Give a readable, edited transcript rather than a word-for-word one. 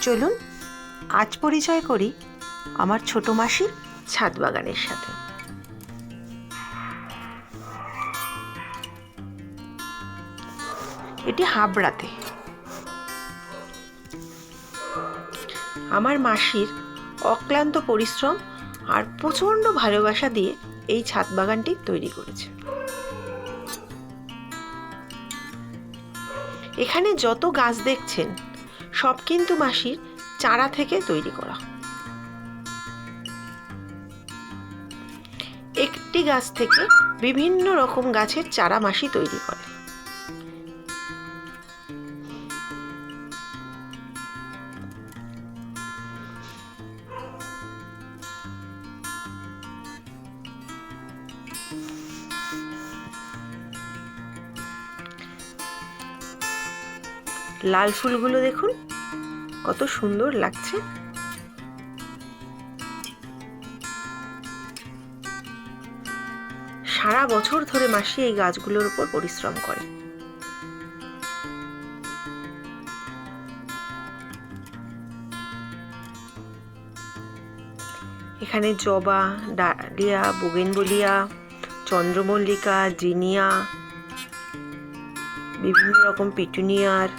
চলুন আজ পরিচয় করি আমার ছোট মাসির ছাদ বাগানের সাথে। এটি হাবড়াতে। আমার মাসির অক্লান্ত পরিশ্রম আর প্রচণ্ড ভালোবাসা দিয়ে এই ছাদ বাগানটি তৈরি করেছে। এখানে যত গাছ দেখছেন সব কিন্তু মাসির চারা থেকে তৈরি করা। একটি গাছ থেকে বিভিন্ন রকম গাছের চারা মাসি তৈরি করে। লাল ফুলগুলো দেখুন কত সুন্দর লাগছে। সারা বছর ধরে মাসি এই গাছগুলোর উপর পরিশ্রম করে। এখানে জবা, ডালিয়া, বোগেনভেলিয়া, চন্দ্রমল্লিকা, জিনিয়া, বিভিন্ন রকম পিটুনিয়ার